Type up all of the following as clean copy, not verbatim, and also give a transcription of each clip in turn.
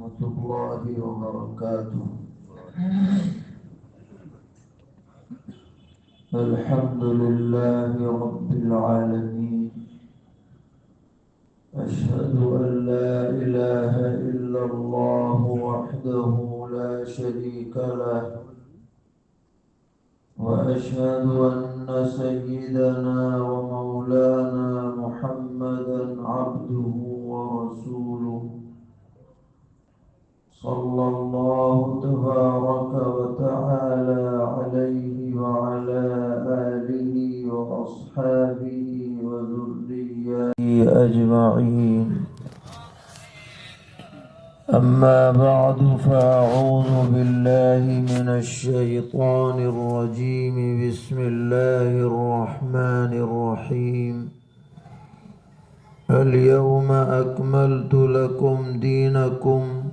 ورحمة الله وبركاته. الحمد لله رب العالمين. أشهد أن لا إله إلا الله وحده لا شريك له، وأشهد أن سيدنا ومولانا محمدا عبده ورسوله، صلى الله تبارك وتعالى عليه وعلى آله وأصحابه وذريته أجمعين. أما بعد، فأعوذ بالله من الشيطان الرجيم. بسم الله الرحمن الرحيم. اليوم أكملت لكم دينكم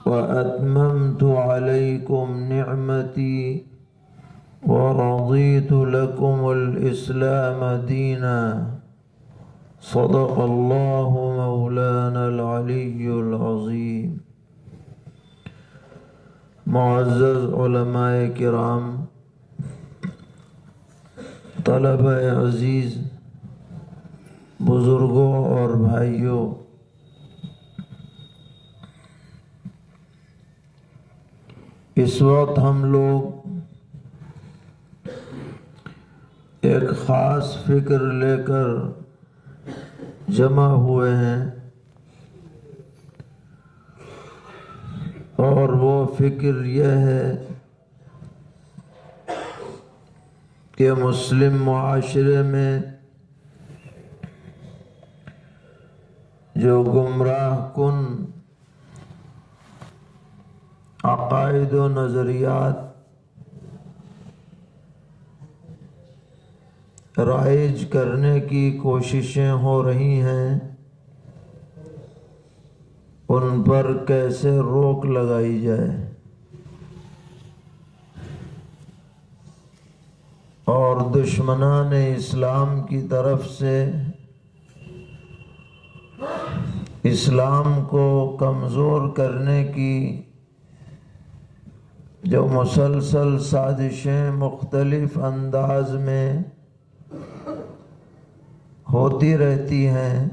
وأتممت عليكم نعمتي ورضيت لكم الإسلام دينا. صدق الله مولانا العلی العظیم. معزز علماء کرام، طلبہ عزیز، بزرگوں اور بھائیوں، اس وقت ہم لوگ ایک خاص فکر لے کر جمع ہوئے ہیں، اور وہ فکر یہ ہے کہ مسلم معاشرے میں جو گمراہ کن عقائد و نظریات رائج کرنے کی کوششیں ہو رہی ہیں، ان پر کیسے روک لگائی جائے، اور دشمنان اسلام کی طرف سے اسلام کو کمزور کرنے کی جو مسلسل سازشیں مختلف انداز میں ہوتی رہتی ہیں،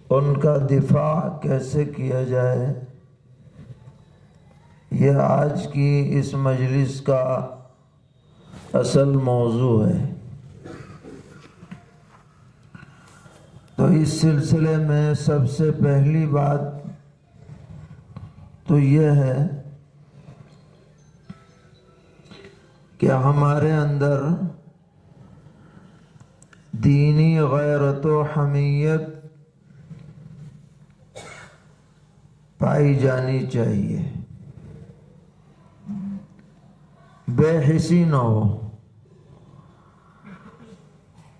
ان کا دفاع کیسے کیا جائے، یہ آج کی اس مجلس کا اصل موضوع ہے۔ تو اس سلسلے میں سب سے پہلی بات تو یہ ہے کہ ہمارے اندر دینی غیرت و حمیت پائی جانی چاہیے، بے حسی نہ ہو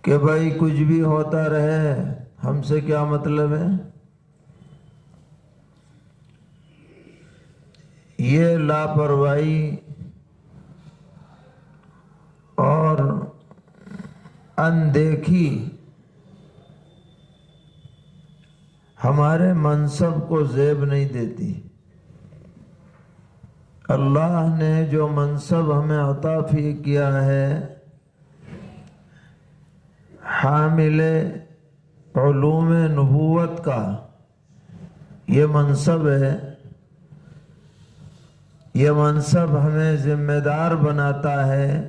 کہ بھائی کچھ بھی ہوتا رہے، ہم سے کیا مطلب ہے۔ یہ لاپرواہی اور اندیکھی ہمارے منصب کو زیب نہیں دیتی۔ اللہ نے جو منصب ہمیں عطا کیا ہے، حامل علوم نبوت کا یہ منصب ہے، یہ منصب ہمیں ذمہ دار بناتا ہے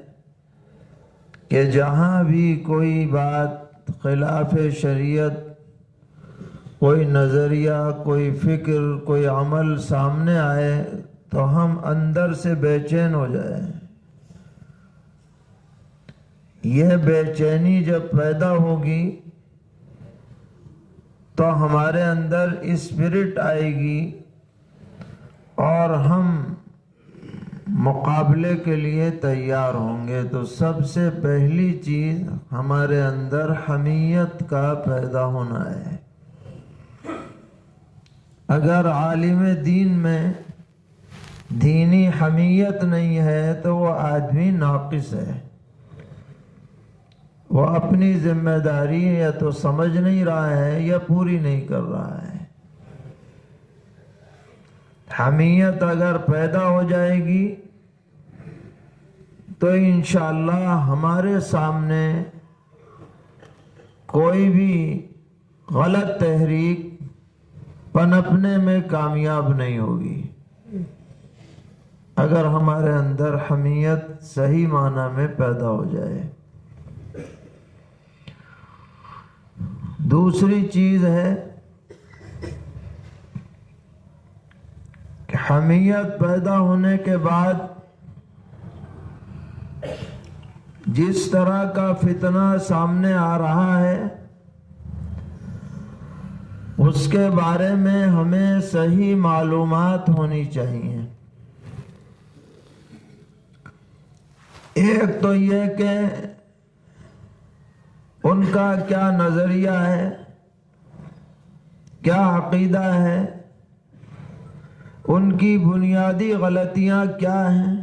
کہ جہاں بھی کوئی بات خلاف شریعت، کوئی نظریہ، کوئی فکر، کوئی عمل سامنے آئے تو ہم اندر سے بے چین ہو جائیں۔ یہ بے چینی جب پیدا ہوگی تو ہمارے اندر اسپرٹ آئے گی اور ہم مقابلے کے لیے تیار ہوں گے۔ تو سب سے پہلی چیز ہمارے اندر حمیت کا پیدا ہونا ہے۔ اگر عالم دین میں دینی حمیت نہیں ہے تو وہ آدمی ناقص ہے، وہ اپنی ذمہ داری یا تو سمجھ نہیں رہا ہے یا پوری نہیں کر رہا ہے۔ حمیت اگر پیدا ہو جائے گی تو انشاءاللہ ہمارے سامنے کوئی بھی غلط تحریک پنپنے میں کامیاب نہیں ہوگی۔ اگر ہمارے اندر حمیت صحیح معنی میں پیدا ہو جائے۔ دوسری چیز ہے کہ حمیت پیدا ہونے کے بعد جس طرح کا فتنہ سامنے آ رہا ہے اس کے بارے میں ہمیں صحیح معلومات ہونی چاہیے۔ ایک تو یہ کہ ان کا کیا نظریہ ہے، کیا عقیدہ ہے، ان کی بنیادی غلطیاں کیا ہیں،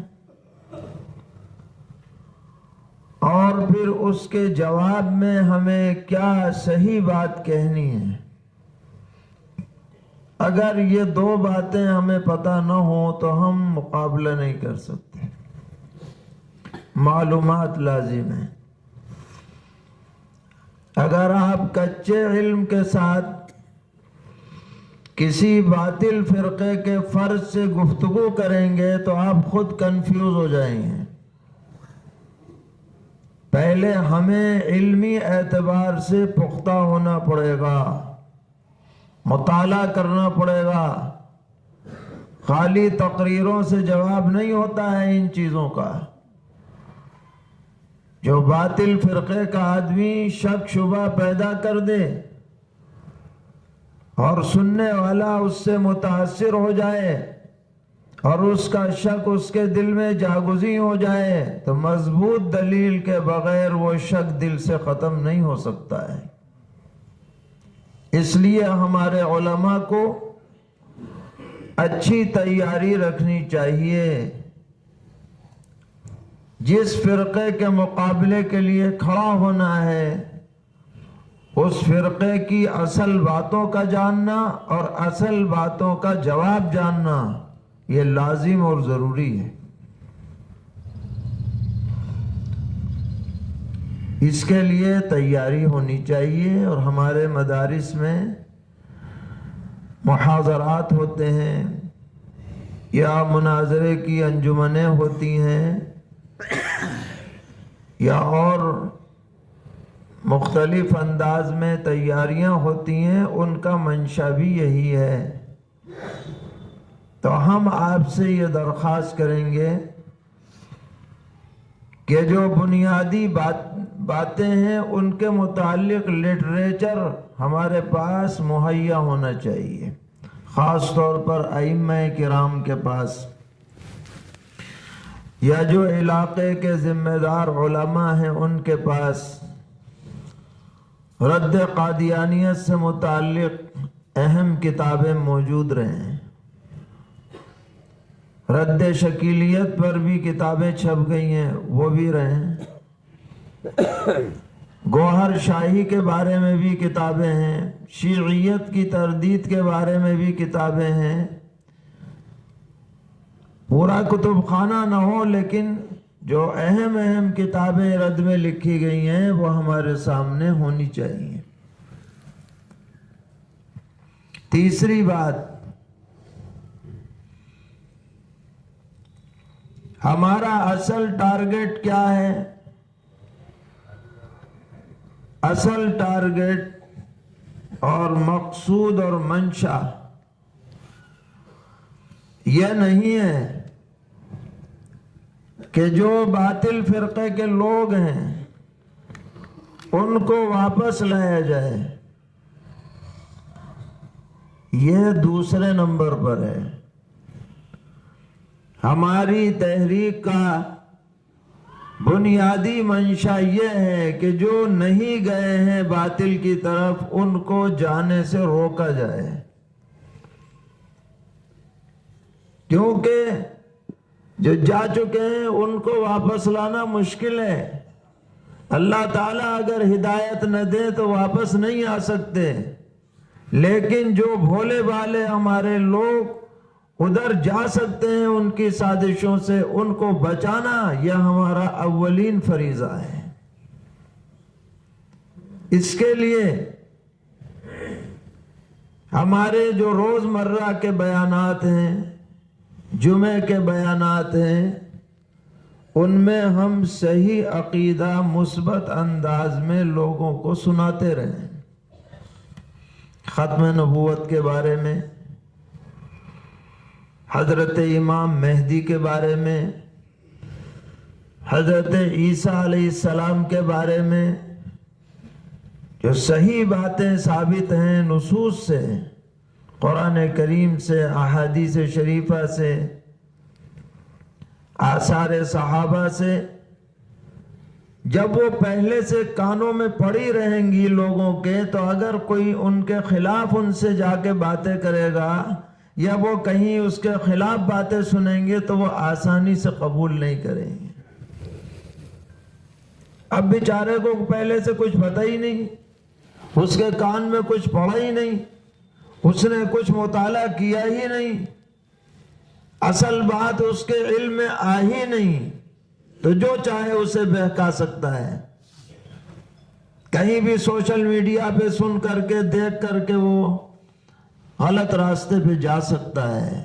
اور پھر اس کے جواب میں ہمیں کیا صحیح بات کہنی ہے۔ اگر یہ دو باتیں ہمیں پتہ نہ ہوں تو ہم مقابلہ نہیں کر سکتے۔ معلومات لازم ہیں۔ اگر آپ کچے علم کے ساتھ کسی باطل فرقے کے فرد سے گفتگو کریں گے تو آپ خود کنفیوز ہو جائیں گے۔ پہلے ہمیں علمی اعتبار سے پختہ ہونا پڑے گا، مطالعہ کرنا پڑے گا۔ خالی تقریروں سے جواب نہیں ہوتا ہے ان چیزوں کا۔ جو باطل فرقے کا آدمی شک شبہ پیدا کر دے اور سننے والا اس سے متاثر ہو جائے اور اس کا شک اس کے دل میں جاگزیں ہو جائے تو مضبوط دلیل کے بغیر وہ شک دل سے ختم نہیں ہو سکتا ہے۔ اس لیے ہمارے علماء کو اچھی تیاری رکھنی چاہیے۔ جس فرقے کے مقابلے کے لیے کھڑا ہونا ہے اس فرقے کی اصل باتوں کا جاننا اور اصل باتوں کا جواب جاننا یہ لازم اور ضروری ہے۔ اس کے لیے تیاری ہونی چاہیے، اور ہمارے مدارس میں محاضرات ہوتے ہیں یا مناظرے کی انجمنیں ہوتی ہیں یا اور مختلف انداز میں تیاریاں ہوتی ہیں، ان کا منشا بھی یہی ہے۔ تو ہم آپ سے یہ درخواست کریں گے کہ جو بنیادی باتیں ہیں ان کے متعلق لٹریچر ہمارے پاس مہیا ہونا چاہیے، خاص طور پر ائمہ کرام کے پاس، یا جو علاقے کے ذمہ دار علماء ہیں ان کے پاس رد قادیانیت سے متعلق اہم کتابیں موجود رہیں۔ رد شکیلیت پر بھی کتابیں چھپ گئی ہیں، وہ بھی رہیں۔ گوہر شاہی کے بارے میں بھی کتابیں ہیں، شیعیت کی تردید کے بارے میں بھی کتابیں ہیں۔ پورا کتب خانہ نہ ہو لیکن جو اہم کتابیں رد میں لکھی گئی ہیں وہ ہمارے سامنے ہونی چاہیے۔ تیسری بات، ہمارا اصل ٹارگٹ کیا ہے؟ اصل ٹارگٹ اور مقصود اور منشا یہ نہیں ہے کہ جو باطل فرقے کے لوگ ہیں ان کو واپس لایا جائے، یہ دوسرے نمبر پر ہے۔ ہماری تحریک کا بنیادی منشا یہ ہے کہ جو نہیں گئے ہیں باطل کی طرف ان کو جانے سے روکا جائے، کیونکہ جو جا چکے ہیں ان کو واپس لانا مشکل ہے۔ اللہ تعالیٰ اگر ہدایت نہ دے تو واپس نہیں آ سکتے، لیکن جو بھولے بھالے ہمارے لوگ ادھر جا سکتے ہیں ان کی سازشوں سے، ان کو بچانا یہ ہمارا اولین فریضہ ہے۔ اس کے لیے ہمارے جو روزمرہ کے بیانات ہیں، جمعے کے بیانات ہیں، ان میں ہم صحیح عقیدہ مثبت انداز میں لوگوں کو سناتے رہیں۔ ختم نبوت کے بارے میں، حضرت امام مہدی کے بارے میں، حضرت عیسیٰ علیہ السلام کے بارے میں جو صحیح باتیں ثابت ہیں نصوص سے، قرآن کریم سے، احادیث شریفہ سے، آثار صحابہ سے، جب وہ پہلے سے کانوں میں پڑی رہیں گی لوگوں کے، تو اگر کوئی ان کے خلاف ان سے جا کے باتیں کرے گا یا وہ کہیں اس کے خلاف باتیں سنیں گے تو وہ آسانی سے قبول نہیں کریں گے۔ اب بیچارے کو پہلے سے کچھ پتہ ہی نہیں، اس کے کان میں کچھ پڑا ہی نہیں، اس نے کچھ مطالعہ کیا ہی نہیں، اصل بات اس کے علم میں آ ہی نہیں، تو جو چاہے اسے بہکا سکتا ہے۔ کہیں بھی سوشل میڈیا پہ سن کر کے، دیکھ کر کے وہ غلط راستے پہ جا سکتا ہے،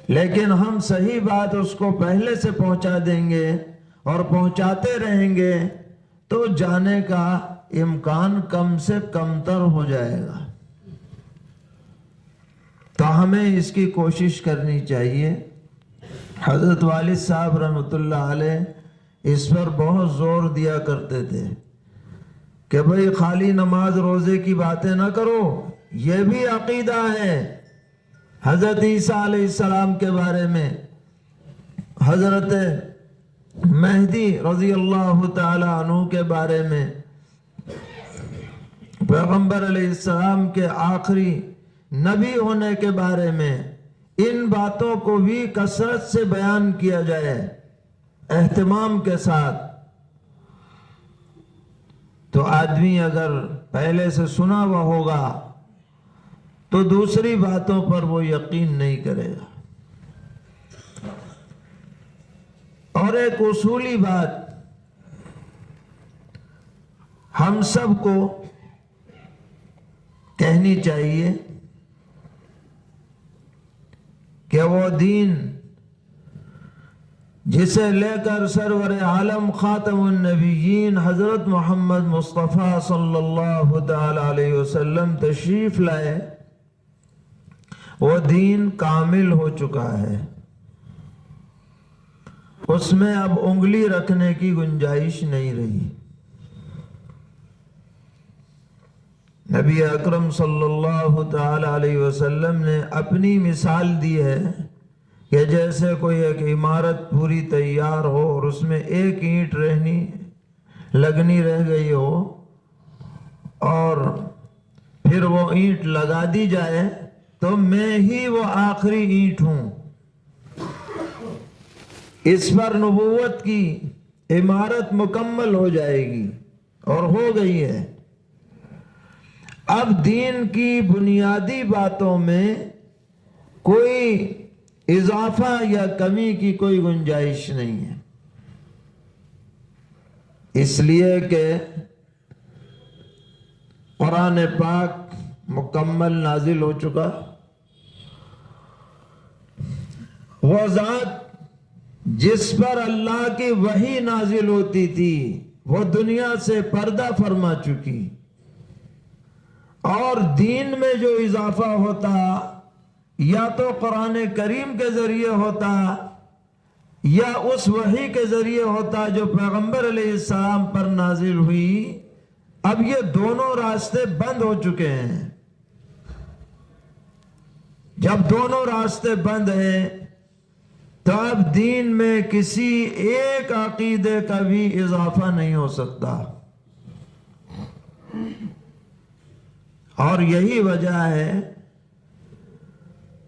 لیکن ہم صحیح بات اس کو پہلے سے پہنچا دیں گے اور پہنچاتے رہیں گے تو جانے کا امکان کم سے کم تر ہو جائے گا۔ تو ہمیں اس کی کوشش کرنی چاہیے۔ حضرت والد صاحب رحمۃ اللہ علیہ اس پر بہت زور دیا کرتے تھے کہ بھئی خالی نماز روزے کی باتیں نہ کرو، یہ بھی عقیدہ ہے۔ حضرت عیسیٰ علیہ السلام کے بارے میں، حضرت مہدی رضی اللہ تعالی عنہ کے بارے میں، پیغمبر علیہ السلام کے آخری نبی ہونے کے بارے میں، ان باتوں کو بھی کثرت سے بیان کیا جائے اہتمام کے ساتھ، تو آدمی اگر پہلے سے سنا ہوا ہوگا تو دوسری باتوں پر وہ یقین نہیں کرے گا۔ اور ایک اصولی بات ہم سب کو کہنی چاہیے کہ وہ دین جسے لے کر سرور عالم خاتم النبیین حضرت محمد مصطفیٰ صلی اللہ تعالی علیہ وسلم تشریف لائے، وہ دین کامل ہو چکا ہے، اس میں اب انگلی رکھنے کی گنجائش نہیں رہی۔ نبی اکرم صلی اللہ تعالی علیہ وسلم نے اپنی مثال دی ہے کہ جیسے کوئی ایک عمارت پوری تیار ہو اور اس میں ایک اینٹ لگنی رہ گئی ہو اور پھر وہ اینٹ لگا دی جائے تو میں ہی وہ آخری اینٹ ہوں۔ اس پر نبوت کی عمارت مکمل ہو جائے گی اور ہو گئی ہے۔ اب دین کی بنیادی باتوں میں کوئی اضافہ یا کمی کی کوئی گنجائش نہیں ہے، اس لیے کہ قرآن پاک مکمل نازل ہو چکا۔ وہ ذات جس پر اللہ کی وحی نازل ہوتی تھی وہ دنیا سے پردہ فرما چکی، اور دین میں جو اضافہ ہوتا یا تو قرآن کریم کے ذریعے ہوتا یا اس وحی کے ذریعے ہوتا جو پیغمبر علیہ السلام پر نازل ہوئی۔ اب یہ دونوں راستے بند ہو چکے ہیں۔ جب دونوں راستے بند ہیں تو اب دین میں کسی ایک عقیدے کا بھی اضافہ نہیں ہو سکتا، اور یہی وجہ ہے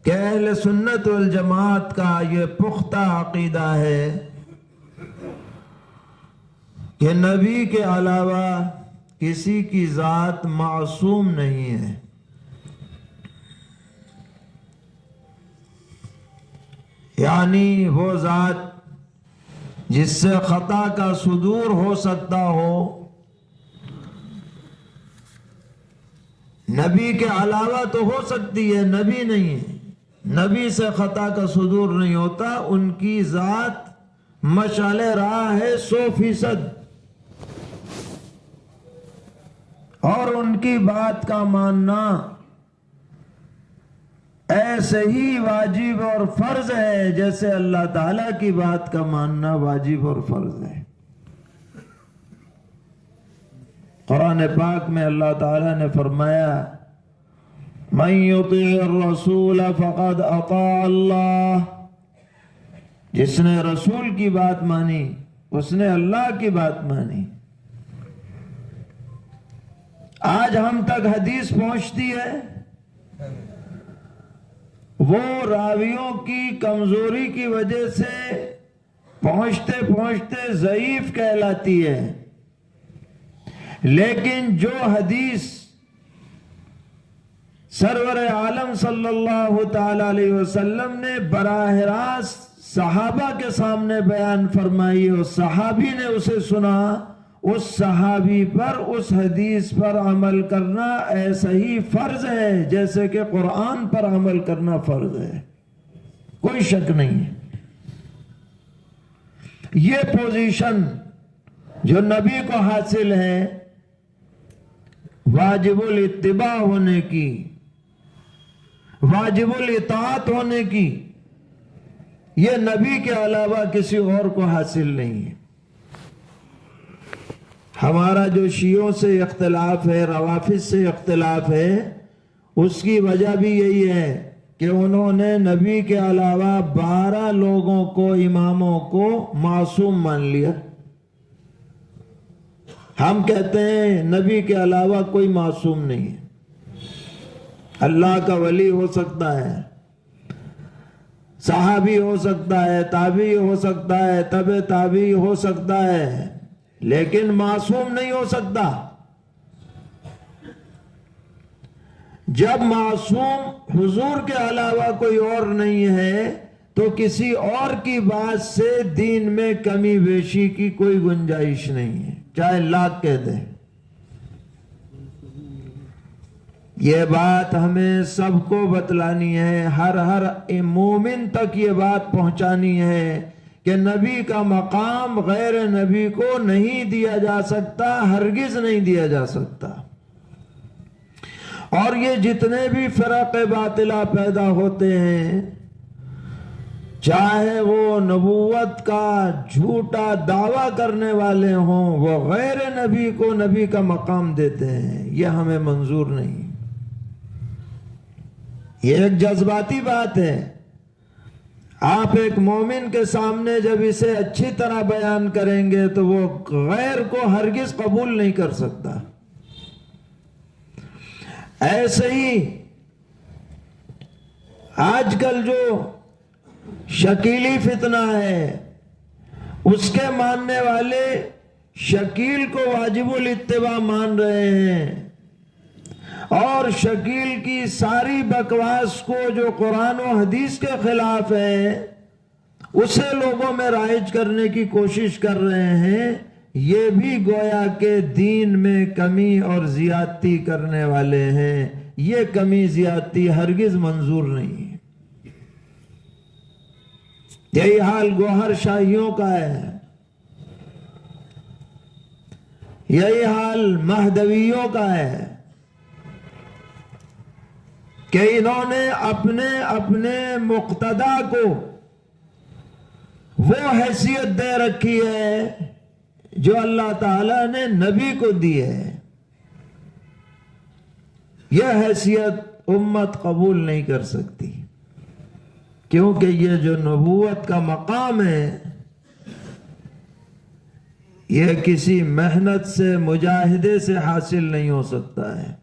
کہ اہل سنت والجماعت کا یہ پختہ عقیدہ ہے کہ نبی کے علاوہ کسی کی ذات معصوم نہیں ہے۔ یعنی وہ ذات جس سے خطا کا صدور ہو سکتا ہو، نبی کے علاوہ تو ہو سکتی ہے، نبی نہیں ہے، نبی سے خطا کا صدور نہیں ہوتا۔ ان کی ذات مشعل راہ ہے 100%، اور ان کی بات کا ماننا ایسے ہی واجب اور فرض ہے جیسے اللہ تعالیٰ کی بات کا ماننا واجب اور فرض ہے۔ قرآن پاک میں اللہ تعالیٰ نے فرمایا من یطیع الرسول فقد اطاع اللہ، جس نے رسول کی بات مانی اس نے اللہ کی بات مانی۔ آج ہم تک حدیث پہنچتی ہے، وہ راویوں کی کمزوری کی وجہ سے پہنچتے پہنچتے ضعیف کہلاتی ہے، لیکن جو حدیث سرور عالم صلی اللہ تعالی علیہ وسلم نے براہ راست صحابہ کے سامنے بیان فرمائی اور صحابی نے اسے سنا، اس صحابی پر اس حدیث پر عمل کرنا ایسا ہی فرض ہے جیسے کہ قرآن پر عمل کرنا فرض ہے، کوئی شک نہیں ہے۔ یہ پوزیشن جو نبی کو حاصل ہے واجب الاتباع ہونے کی، واجب الاطاعت ہونے کی، یہ نبی کے علاوہ کسی اور کو حاصل نہیں ہے۔ ہمارا جو شیعوں سے اختلاف ہے، روافض سے اختلاف ہے، اس کی وجہ بھی یہی ہے کہ انہوں نے نبی کے علاوہ 12 لوگوں کو، اماموں کو معصوم مان لیا۔ ہم کہتے ہیں نبی کے علاوہ کوئی معصوم نہیں ہے، اللہ کا ولی ہو سکتا ہے، صحابی ہو سکتا ہے، تابعی ہو سکتا ہے، تبع تابعی ہو سکتا ہے، لیکن معصوم نہیں ہو سکتا۔ جب معصوم حضور کے علاوہ کوئی اور نہیں ہے تو کسی اور کی بات سے دین میں کمی بیشی کی کوئی گنجائش نہیں ہے، چاہے لاکھ کہہ دیں۔ یہ بات ہمیں سب کو بتلانی ہے، ہر مومن تک یہ بات پہنچانی ہے کہ نبی کا مقام غیر نبی کو نہیں دیا جا سکتا، ہرگز نہیں دیا جا سکتا۔ اور یہ جتنے بھی فرق باطلہ پیدا ہوتے ہیں، چاہے وہ نبوت کا جھوٹا دعویٰ کرنے والے ہوں، وہ غیر نبی کو نبی کا مقام دیتے ہیں، یہ ہمیں منظور نہیں۔ یہ ایک جذباتی بات ہے، آپ ایک مومن کے سامنے جب اسے اچھی طرح بیان کریں گے تو وہ غیر کو ہرگز قبول نہیں کر سکتا۔ ایسے ہی آج کل جو شکیلی فتنہ ہے، اس کے ماننے والے شکیل کو واجب الاتباع مان رہے ہیں، اور شکیل کی ساری بکواس کو جو قرآن و حدیث کے خلاف ہے اسے لوگوں میں رائج کرنے کی کوشش کر رہے ہیں۔ یہ بھی گویا کہ دین میں کمی اور زیادتی کرنے والے ہیں، یہ کمی زیادتی ہرگز منظور نہیں ہے۔ یہی حال گوہر شاہیوں کا ہے، یہی حال مہدویوں کا ہے کہ انہوں نے اپنے مقتدا کو وہ حیثیت دے رکھی ہے جو اللہ تعالیٰ نے نبی کو دی ہے۔ یہ حیثیت امت قبول نہیں کر سکتی، کیونکہ یہ جو نبوت کا مقام ہے یہ کسی محنت سے، مجاہدے سے حاصل نہیں ہو سکتا ہے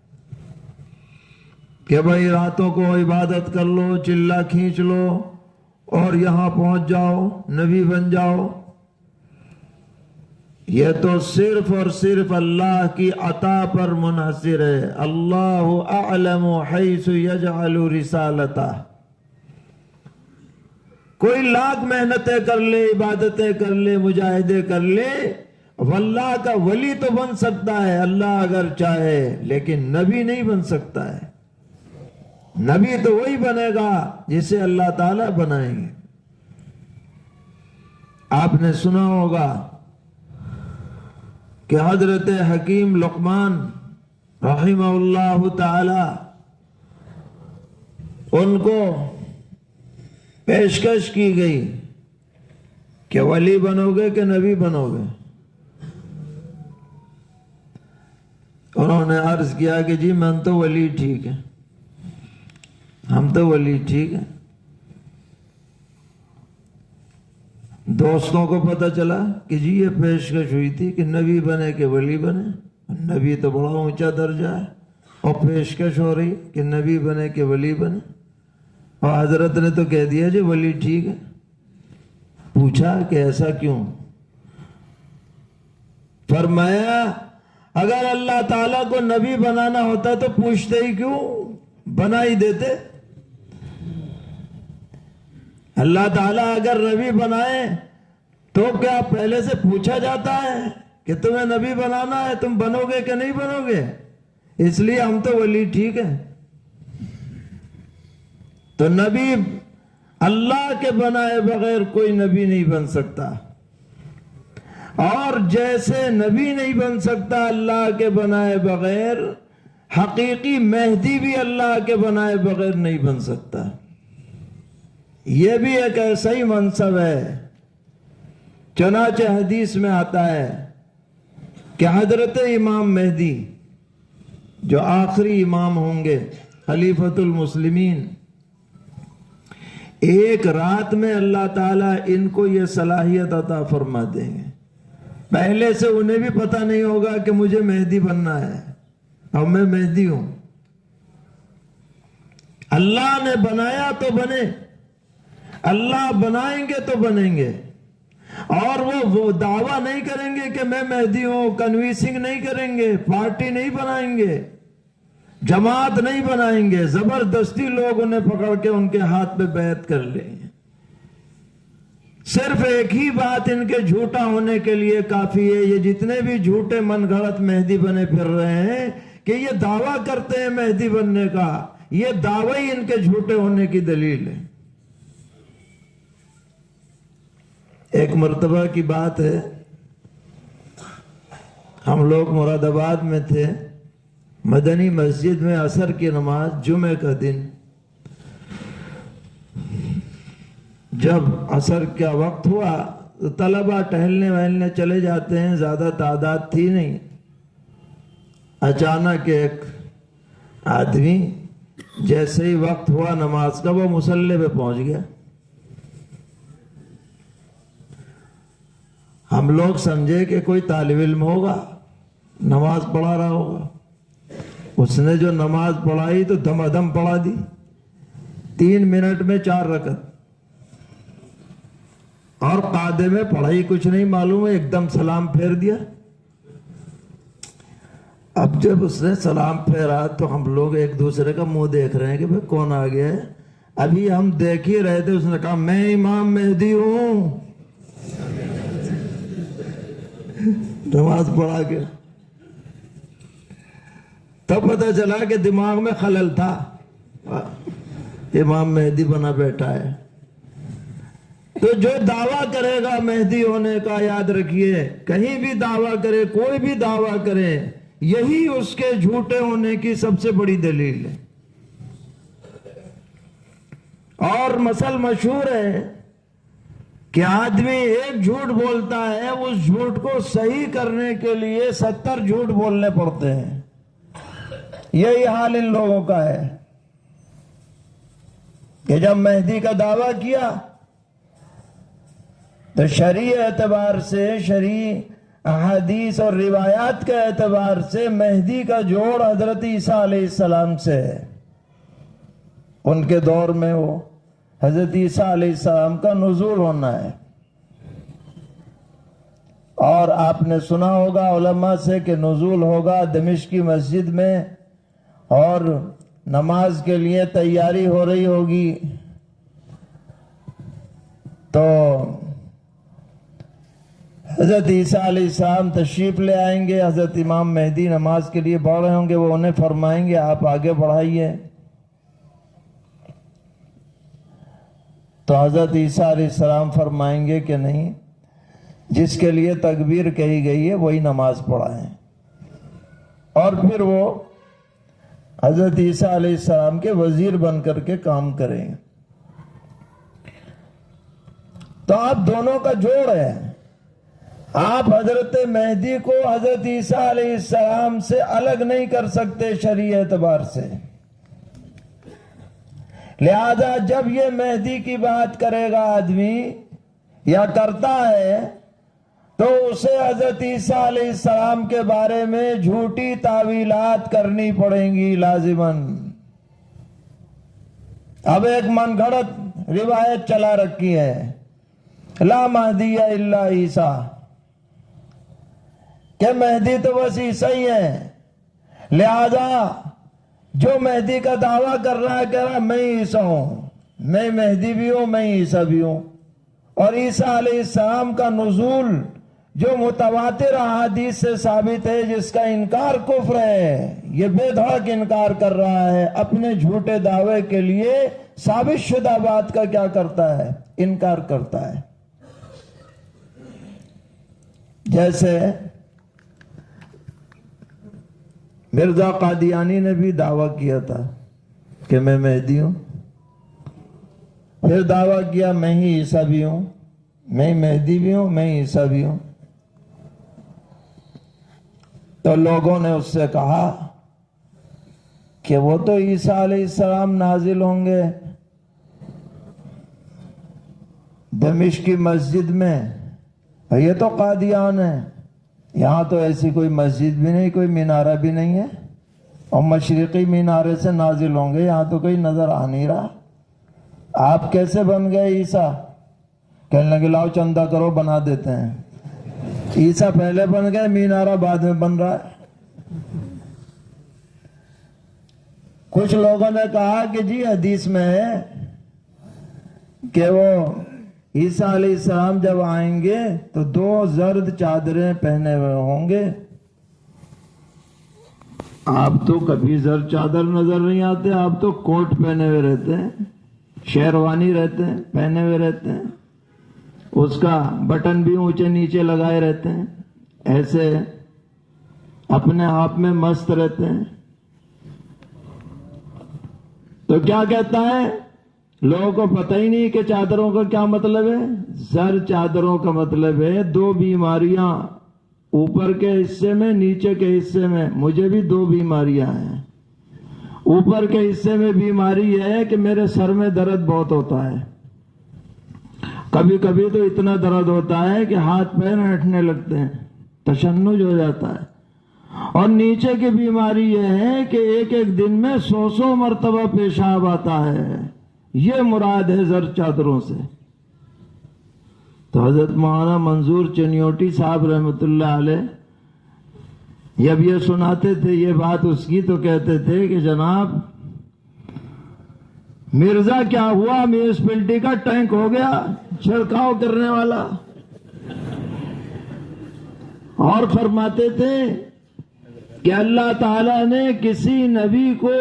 کہ بھائی راتوں کو عبادت کر لو، چلہ کھینچ لو اور یہاں پہنچ جاؤ، نبی بن جاؤ۔ یہ تو صرف اور صرف اللہ کی عطا پر منحصر ہے۔ اللہ اعلم حیث یجعل رسالتہ، کوئی لاکھ محنتیں کر لے، عبادتیں کر لے، مجاہدے کر لے، واللہ کا ولی تو بن سکتا ہے اللہ اگر چاہے، لیکن نبی نہیں بن سکتا ہے۔ نبی تو وہی بنے گا جسے اللہ تعالیٰ بنائیں گے۔ آپ نے سنا ہوگا کہ حضرت حکیم لقمان رحمہ اللہ تعالی ان کو پیشکش کی گئی کہ ولی بنو گے کہ نبی بنو گے؟ انہوں نے عرض کیا کہ جی من تو ولی ٹھیک ہے، ہم تو ولی ٹھیک ہے۔ دوستوں کو پتہ چلا کہ جی یہ پیشکش ہوئی تھی کہ نبی بنے کہ ولی بنے، نبی تو بڑا اونچا درجہ ہے، اور پیشکش ہو رہی کہ نبی بنے کہ ولی بنے، اور حضرت نے تو کہہ دیا جی ولی ٹھیک ہے۔ پوچھا کہ ایسا کیوں؟ فرمایا اگر اللہ تعالیٰ کو نبی بنانا ہوتا تو پوچھتے ہی کیوں، بنا ہی دیتے۔ اللہ تعالیٰ اگر نبی بنائے تو کیا پہلے سے پوچھا جاتا ہے کہ تمہیں نبی بنانا ہے، تم بنو گے کہ نہیں بنو گے؟ اس لیے ہم تو ولی ٹھیک ہے۔ تو نبی اللہ کے بنائے بغیر کوئی نبی نہیں بن سکتا، اور جیسے نبی نہیں بن سکتا اللہ کے بنائے بغیر، حقیقی مہدی بھی اللہ کے بنائے بغیر نہیں بن سکتا۔ یہ بھی ایک ایسا ہی منصب ہے۔ چنانچہ حدیث میں آتا ہے کہ حضرت امام مہدی جو آخری امام ہوں گے، خلیفۃ المسلمین، ایک رات میں اللہ تعالیٰ ان کو یہ صلاحیت عطا فرما دیں گے۔ پہلے سے انہیں بھی پتہ نہیں ہوگا کہ مجھے مہدی بننا ہے اور میں مہدی ہوں۔ اللہ نے بنایا تو بنے، اللہ بنائیں گے تو بنیں گے، اور وہ دعویٰ نہیں کریں گے کہ میں مہدی ہوں، کنوینسنگ نہیں کریں گے، پارٹی نہیں بنائیں گے، جماعت نہیں بنائیں گے، زبردستی لوگ انہیں پکڑ کے ان کے ہاتھ پہ بیعت کر لیں گے۔ صرف ایک ہی بات ان کے جھوٹا ہونے کے لیے کافی ہے، یہ جتنے بھی جھوٹے من گھڑت مہدی بنے پھر رہے ہیں کہ یہ دعویٰ کرتے ہیں مہدی بننے کا، یہ دعویٰ ہی ان کے جھوٹے ہونے کی دلیل ہے۔ ایک مرتبہ کی بات ہے، ہم لوگ مراد آباد میں تھے، مدنی مسجد میں عصر کی نماز، جمعہ کا دن، جب عصر کا وقت ہوا تو طلبہ ٹہلنے وہلنے چلے جاتے ہیں، زیادہ تعداد تھی نہیں۔ اچانک ایک آدمی جیسے ہی وقت ہوا نماز کا، وہ مصلی پہ پہنچ گیا۔ ہم لوگ سمجھے کہ کوئی طالب علم ہوگا، نماز پڑھا رہا ہوگا۔ اس نے جو نماز پڑھائی تو دم ادم پڑھا دی، 3 منٹ میں 4 رکعت، اور قاعدے میں پڑھائی کچھ نہیں معلوم ہے، ایک دم سلام پھیر دیا۔ اب جب اس نے سلام پھیرا تو ہم لوگ ایک دوسرے کا منہ دیکھ رہے ہیں کہ بھئی کون آ گیا ہے۔ ابھی ہم دیکھ ہی رہے تھے، اس نے کہا میں امام مہدی ہوں، نماز پڑھا کے۔ تب پتہ چلا کہ دماغ میں خلل تھا، امام مہدی بنا بیٹھا ہے۔ تو جو دعویٰ کرے گا مہدی ہونے کا، یاد رکھیے، کہیں بھی دعویٰ کرے، کوئی بھی دعویٰ کرے، یہی اس کے جھوٹے ہونے کی سب سے بڑی دلیل ہے۔ اور مثل مشہور ہے کہ آدمی ایک جھوٹ بولتا ہے، اس جھوٹ کو صحیح کرنے کے لیے 70 جھوٹ بولنے پڑتے ہیں۔ یہی حال ان لوگوں کا ہے کہ جب مہدی کا دعویٰ کیا تو شرعی اعتبار سے، شرعی احادیث اور روایات کے اعتبار سے مہدی کا جوڑ حضرت عیسیٰ علیہ السلام سے ہے۔ ان کے دور میں وہ حضرت عیسیٰ علیہ السلام کا نزول ہونا ہے۔ اور آپ نے سنا ہوگا علماء سے کہ نزول ہوگا دمشق کی مسجد میں، اور نماز کے لیے تیاری ہو رہی ہوگی، تو حضرت عیسیٰ علیہ السلام تشریف لے آئیں گے، حضرت امام مہدی نماز کے لیے بڑھ رہے ہوں گے، وہ انہیں فرمائیں گے آپ آگے بڑھائیے۔ تو حضرت عیسیٰ علیہ السلام فرمائیں گے کہ نہیں، جس کے لیے تکبیر کہی گئی ہے وہی نماز پڑھائیں، اور پھر وہ حضرت عیسیٰ علیہ السلام کے وزیر بن کر کے کام کریں گے۔ تو آپ دونوں کا جوڑ ہے، آپ حضرت مہدی کو حضرت عیسیٰ علیہ السلام سے الگ نہیں کر سکتے شرعی اعتبار سے، لہذا جب یہ مہدی کی بات کرے گا آدمی یا کرتا ہے تو اسے حضرت عیسیٰ علیہ السلام کے بارے میں جھوٹی تعویلات کرنی پڑیں گی لازماً۔ اب ایک من گھڑت روایت چلا رکھی ہے، لا مہدی الا عیسیٰ، کہ مہدی تو بس عیسیٰ ہی ہے، لہذا جو مہدی کا دعویٰ کر رہا ہے کہہ رہا میں عیسیٰ ہوں، میں مہدی بھی ہوں، میں عیسیٰ بھی ہوں۔ اور عیسیٰ علیہ السلام کا نزول جو متواتر احادیث سے ثابت ہے، جس کا انکار کفر ہے، یہ بے دھڑک انکار کر رہا ہے، اپنے جھوٹے دعوے کے لیے ثابت شدہ بات کا کیا کرتا ہے؟ انکار کرتا ہے۔ جیسے مرزا قادیانی نے بھی دعویٰ کیا تھا کہ میں مہدی ہوں، پھر دعویٰ کیا میں ہی عیسیٰ بھی ہوں، میں مہدی بھی ہوں، میں عیسیٰ بھی ہوں۔ تو لوگوں نے اس سے کہا کہ وہ تو عیسیٰ علیہ السلام نازل ہوں گے دمشق کی مسجد میں، یہ تو قادیان ہے، یہاں تو ایسی کوئی مسجد بھی نہیں، کوئی مینارہ بھی نہیں ہے، اور مشرقی مینارے سے نازل ہوں گے، یہاں تو کوئی نظر آ نہیں رہا، آپ کیسے بن گئے عیسیٰ؟ کہنے لگے لاؤ چندہ کرو بنا دیتے ہیں۔ عیسیٰ پہلے بن گئے، مینارہ بعد میں بن رہا ہے۔ کچھ لوگوں نے کہا کہ جی حدیث میں ہے کہ وہ عیسیٰ علیہ السلام جب آئیں گے تو 2 زرد چادریں پہنے ہوئے ہوں گے۔ آپ تو کبھی زرد چادر نظر نہیں آتے، آپ تو کوٹ پہنے ہوئے رہتے ہیں، شیروانی رہتے ہیں، پہنے ہوئے رہتے ہیں، اس کا بٹن بھی اونچے نیچے لگائے رہتے ہیں، ایسے اپنے آپ میں مست رہتے ہیں۔ تو کیا کہتا ہے؟ لوگوں کو پتہ ہی نہیں کہ چادروں کا کیا مطلب ہے۔ زر چادروں کا مطلب ہے 2 بیماریاں اوپر کے حصے میں، نیچے کے حصے میں۔ مجھے بھی 2 بیماریاں ہیں۔ اوپر کے حصے میں بیماری ہے کہ میرے سر میں درد بہت ہوتا ہے، کبھی کبھی تو اتنا درد ہوتا ہے کہ ہاتھ پیر ہٹنے لگتے ہیں، تشنج ہو جاتا ہے۔ اور نیچے کی بیماری یہ ہے کہ ایک ایک دن میں 100 مرتبہ پیشاب آتا ہے۔ یہ مراد ہے زر چادروں سے۔ تو حضرت مولانا منظور چنیوٹی صاحب رحمۃ اللہ علیہ جب یہ سناتے تھے یہ بات اس کی، تو کہتے تھے کہ جناب مرزا کیا ہوا، میونسپلٹی کا ٹینک ہو گیا چھڑکاؤ کرنے والا۔ اور فرماتے تھے کہ اللہ تعالیٰ نے کسی نبی کو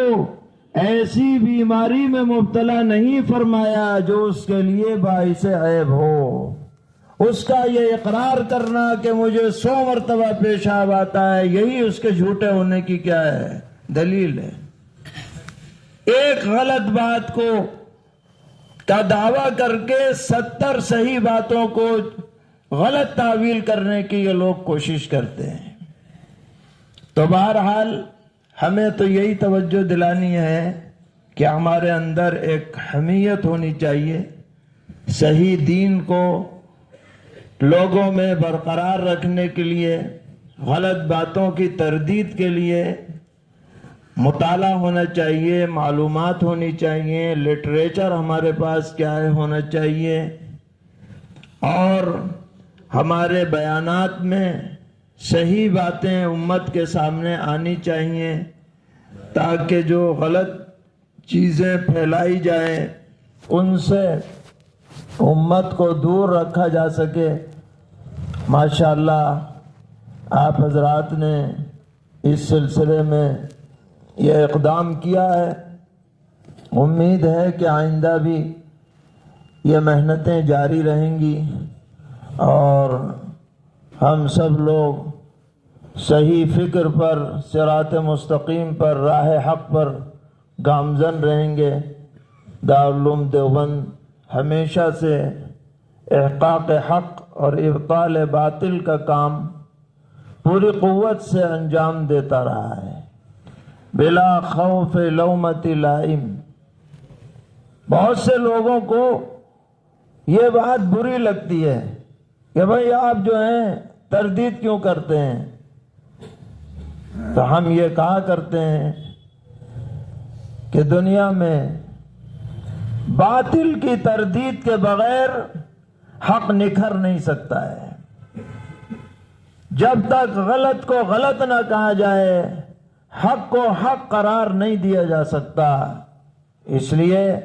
ایسی بیماری میں مبتلا نہیں فرمایا جو اس کے لیے باعث عیب ہو۔ اس کا یہ اقرار کرنا کہ مجھے 100 مرتبہ پیشاب آتا ہے، یہی اس کے جھوٹے ہونے کی کیا ہے؟ دلیل ہے۔ ایک غلط بات کو کا دعویٰ کر کے 70 صحیح باتوں کو غلط تعویل کرنے کی یہ لوگ کوشش کرتے ہیں۔ تو بہرحال ہمیں تو یہی توجہ دلانی ہے کہ ہمارے اندر ایک حمیت ہونی چاہیے، صحیح دین کو لوگوں میں برقرار رکھنے کے لیے، غلط باتوں کی تردید کے لیے مطالعہ ہونا چاہیے، معلومات ہونی چاہیے، لٹریچر ہمارے پاس کیا ہے ہونا چاہیے، اور ہمارے بیانات میں صحیح باتیں امت کے سامنے آنی چاہیے، تاکہ جو غلط چیزیں پھیلائی جائیں ان سے امت کو دور رکھا جا سکے۔ ماشاءاللہ آپ حضرات نے اس سلسلے میں یہ اقدام کیا ہے، امید ہے کہ آئندہ بھی یہ محنتیں جاری رہیں گی اور ہم سب لوگ صحیح فکر پر، صراط مستقیم پر، راہ حق پر گامزن رہیں گے۔ دارالعلوم دیوبند ہمیشہ سے احقاق حق اور ابطال باطل کا کام پوری قوت سے انجام دیتا رہا ہے، بلا خوف لومۃ لائم۔ بہت سے لوگوں کو یہ بات بری لگتی ہے کہ بھئی آپ جو ہیں تردید کیوں کرتے ہیں؟ تو ہم یہ کہا کرتے ہیں کہ دنیا میں باطل کی تردید کے بغیر حق نکھر نہیں سکتا ہے۔ جب تک غلط کو غلط نہ کہا جائے، حق کو حق قرار نہیں دیا جا سکتا۔ اس لیے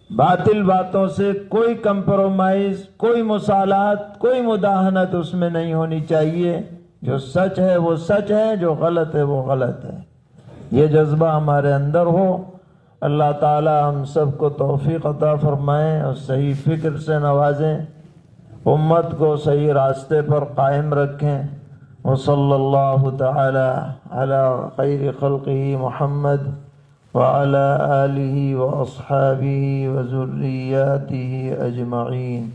باطل باتوں سے کوئی کمپرومائز، کوئی مصالحت، کوئی مداہنت اس میں نہیں ہونی چاہیے۔ جو سچ ہے وہ سچ ہے، جو غلط ہے وہ غلط ہے۔ یہ جذبہ ہمارے اندر ہو۔ اللہ تعالی ہم سب کو توفیق عطا فرمائیں اور صحیح فکر سے نوازیں، امت کو صحیح راستے پر قائم رکھیں۔ وصلی اللہ تعالی علی خیر خلقہ محمد وعلی آلہ واصحابہ وذریاتہ اجمعین۔